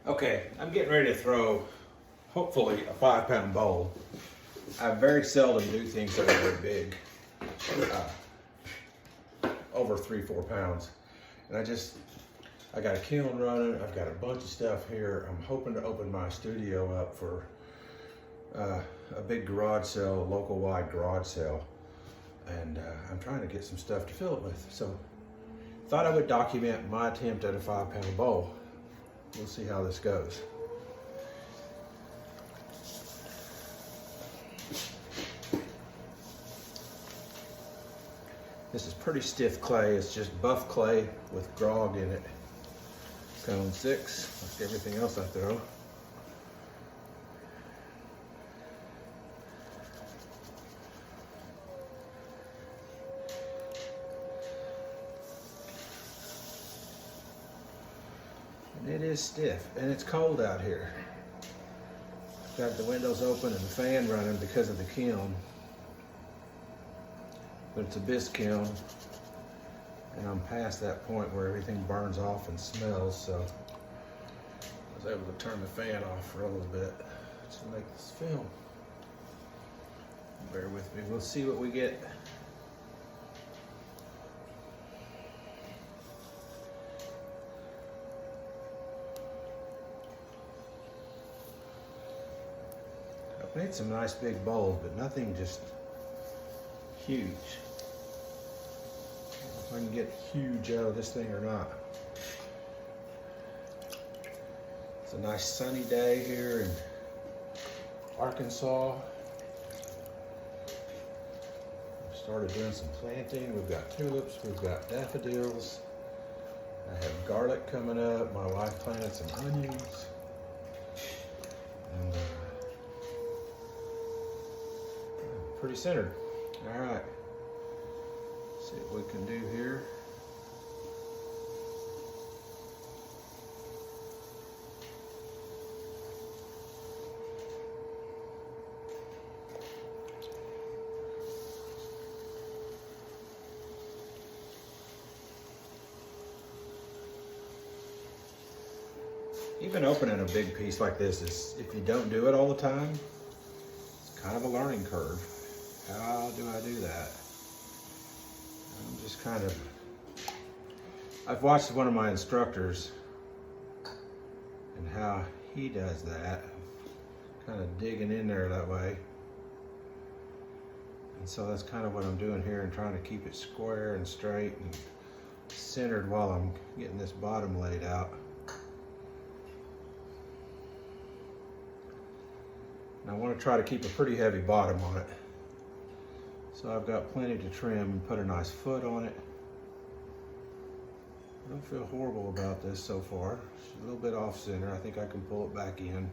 Okay, I'm getting ready to throw, hopefully, a 5-pound bowl. I very seldom do things that are very big, over 3-4 pounds. And I got a kiln running, I've got a bunch of stuff here. I'm hoping to open my studio up for a big garage sale, a local wide garage sale. And I'm trying to get some stuff to fill it with. So, thought I would document my attempt at a 5-pound bowl. We'll see how this goes. This is pretty stiff clay. It's just buff clay with grog in it. Cone 6, like everything else I throw. It is stiff, and it's cold out here. Got the windows open and the fan running because of the kiln. But it's a bisque kiln, and I'm past that point where everything burns off and smells, so I was able to turn the fan off for a little bit to make this film. Bear with me, we'll see what we get. I've made some nice big bowls, but nothing just huge. I don't know if I can get huge out of this thing or not. It's a nice sunny day here in Arkansas. I've started doing some planting. We've got tulips, we've got daffodils. I have garlic coming up. My wife planted some onions. And pretty centered. All right, see what we can do here. Even opening a big piece like this is, if you don't do it all the time, it's kind of a learning curve. How do I do that? I'm just kind of, I've watched one of my instructors and how he does that, kind of digging in there that way. And so that's kind of what I'm doing here and trying to keep it square and straight and centered while I'm getting this bottom laid out. And I want to try to keep a pretty heavy bottom on it. So I've got plenty to trim and put a nice foot on it. I don't feel horrible about this so far. It's a little bit off center. I think I can pull it back in.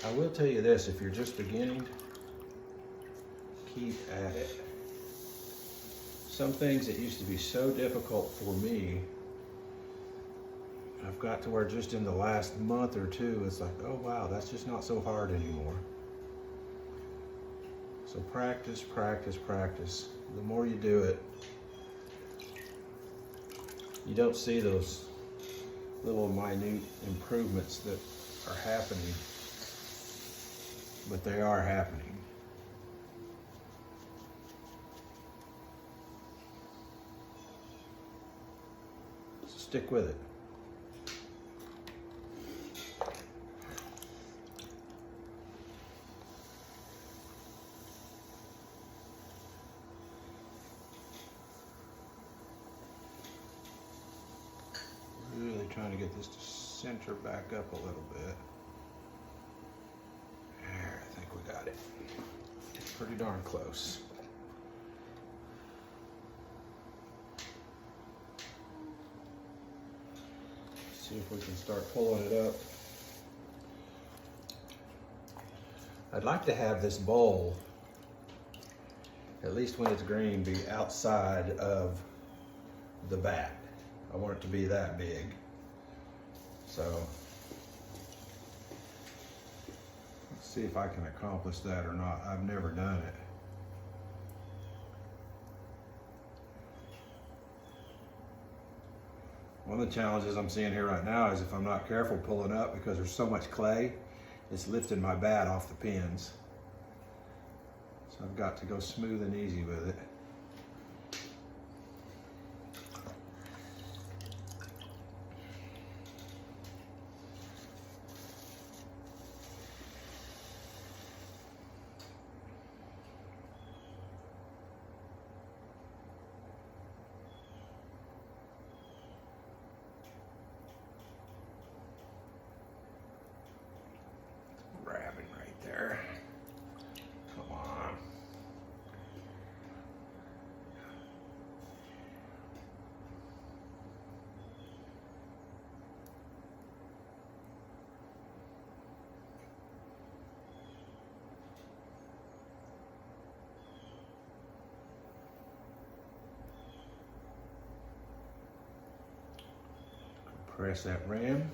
I will tell you this, if you're just beginning, keep at it. Some things that used to be so difficult for me, I've got to where just in the last month or two, it's like, oh wow, that's just not so hard anymore. So practice, practice, practice. The more you do it, you don't see those little minute improvements that are happening, but they are happening. So stick with it. Trying to get this to center back up a little bit. There, I think we got it. It's pretty darn close. Let's see if we can start pulling it up. I'd like to have this bowl, at least when it's green, be outside of the bat. I want it to be that big. So, let's see if I can accomplish that or not. I've never done it. One of the challenges I'm seeing here right now is if I'm not careful pulling up, because there's so much clay, it's lifting my bat off the pins. So I've got to go smooth and easy with it. Grabbing right there. Come on. Press that rim.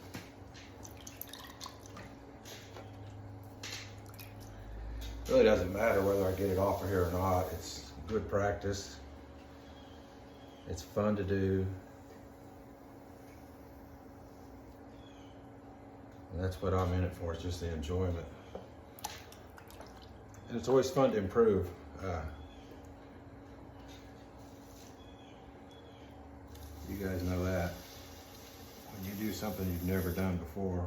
Really doesn't matter whether I get it off of here or not. It's good practice. It's fun to do. And that's what I'm in it for, it's just the enjoyment. And it's always fun to improve. You guys know that. When you do something you've never done before,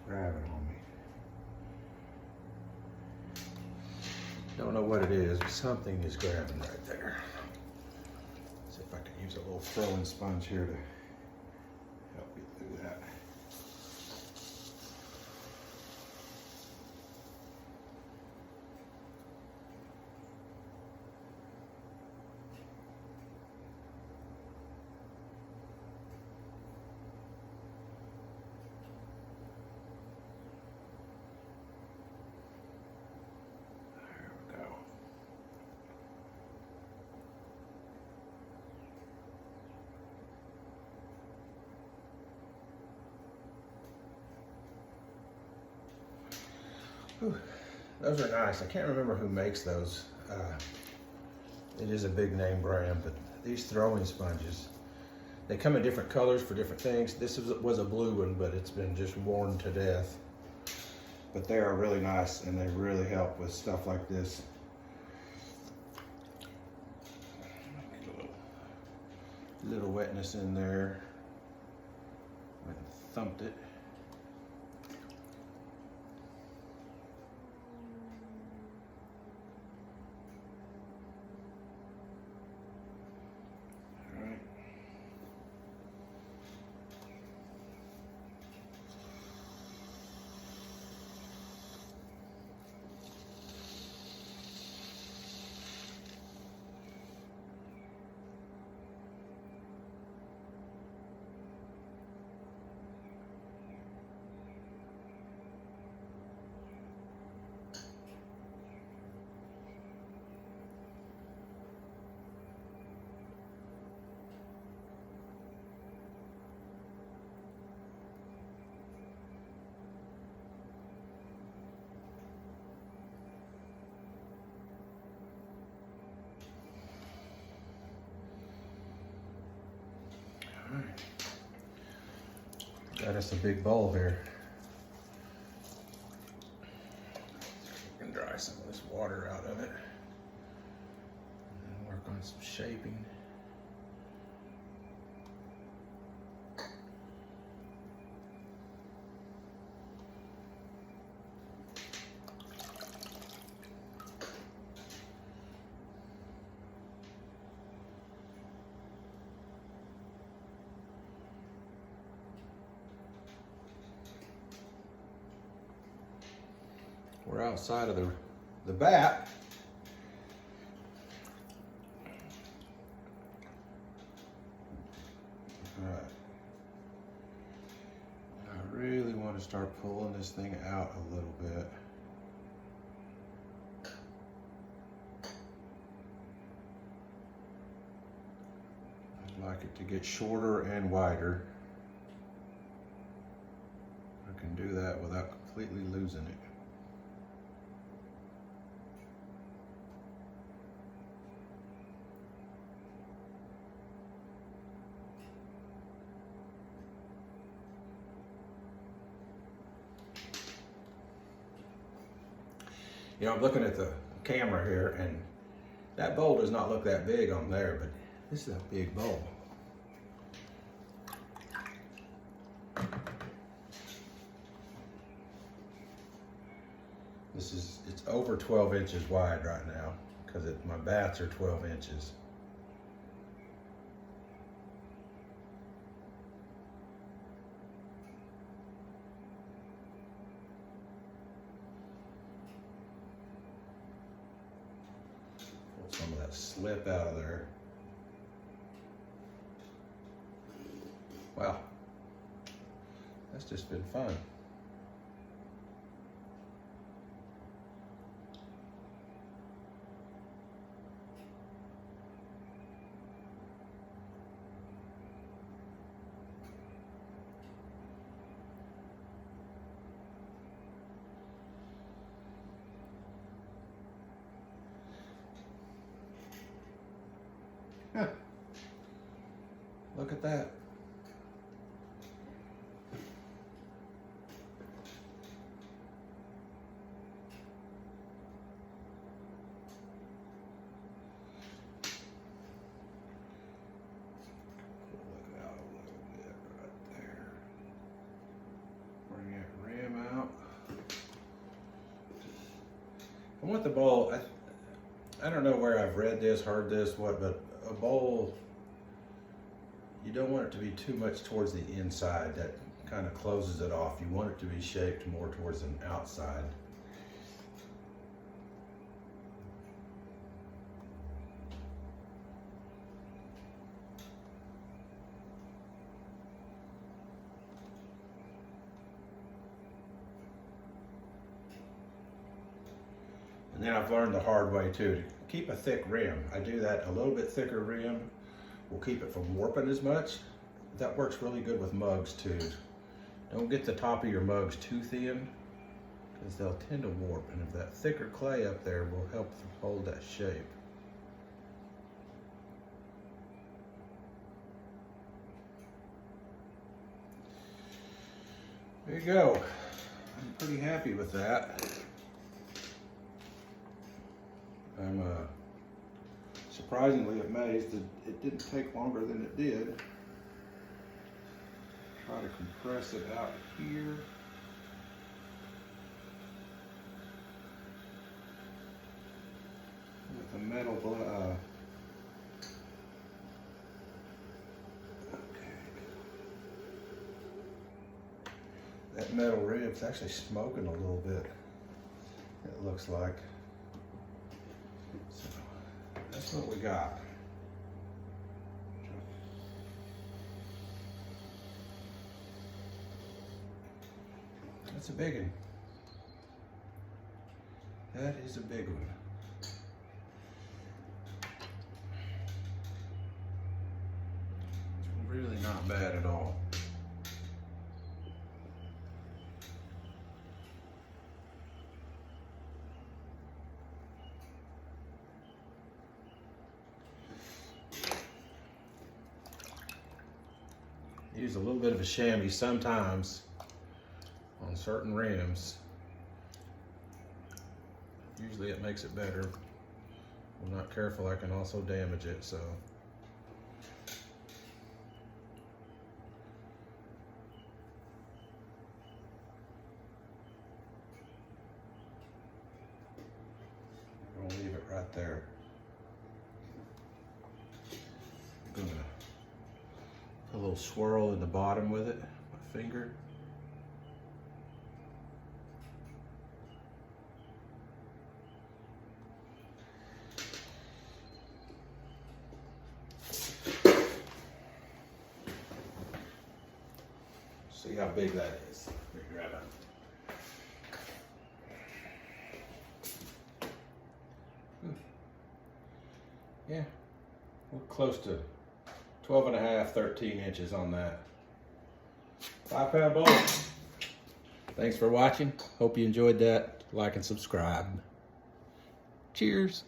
grabbing on me. Don't know what it is, but something is grabbing right there. See if I can use a little throwing sponge here to help me through that. Whew. Those are nice. I can't remember who makes those. It is a big name brand, but these throwing sponges, they come in different colors for different things. This was a blue one, but it's been just worn to death. But they are really nice, and they really help with stuff like this. A little wetness in there. Went and thumped it. Got us a big bowl here. We can dry some of this water out of it and work on some shaping. We're outside of the bat. All right. I really want want to start pulling this thing out a little bit. I'd like it to get shorter and wider. I can do that without completely losing it. You know, I'm looking at the camera here, and that bowl does not look that big on there, but this is a big bowl. It's over 12 inches wide right now, because my bats are 12 inches. Some of that slip out of there. Wow, that's just been fun. Huh. Look at that. Pull it out a little bit right there. Bring that rim out. I want the bowl, I don't know where I've read this, heard this, what, but a bowl, you don't want it to be too much towards the inside. That kind of closes it off. You want it to be shaped more towards an outside. And then I've learned the hard way too, to keep a thick rim. I do that, a little bit thicker rim will keep it from warping as much. That works really good with mugs too. Don't get the top of your mugs too thin, because they'll tend to warp, and if that thicker clay up there will help hold that shape. There you go. I'm pretty happy with that. I'm surprisingly amazed that it didn't take longer than it did. Try to compress it out here. With the metal okay. That metal rib's actually smoking a little bit, it looks like. So that's what we got. That's a big one. That is a big one. It's really not bad at all. Use a little bit of a chamois sometimes on certain rims. Usually it makes it better. If I'm not careful, I can also damage it, so. I'm gonna leave it right there. I'm gonna put a little swirl in the bottom with it, my finger. See how big that is. Let me grab it. Yeah, we're close to 12 and a half, 13 inches on that. 5-pound bolt. Thanks for watching. Hope you enjoyed that. Like and subscribe. Cheers.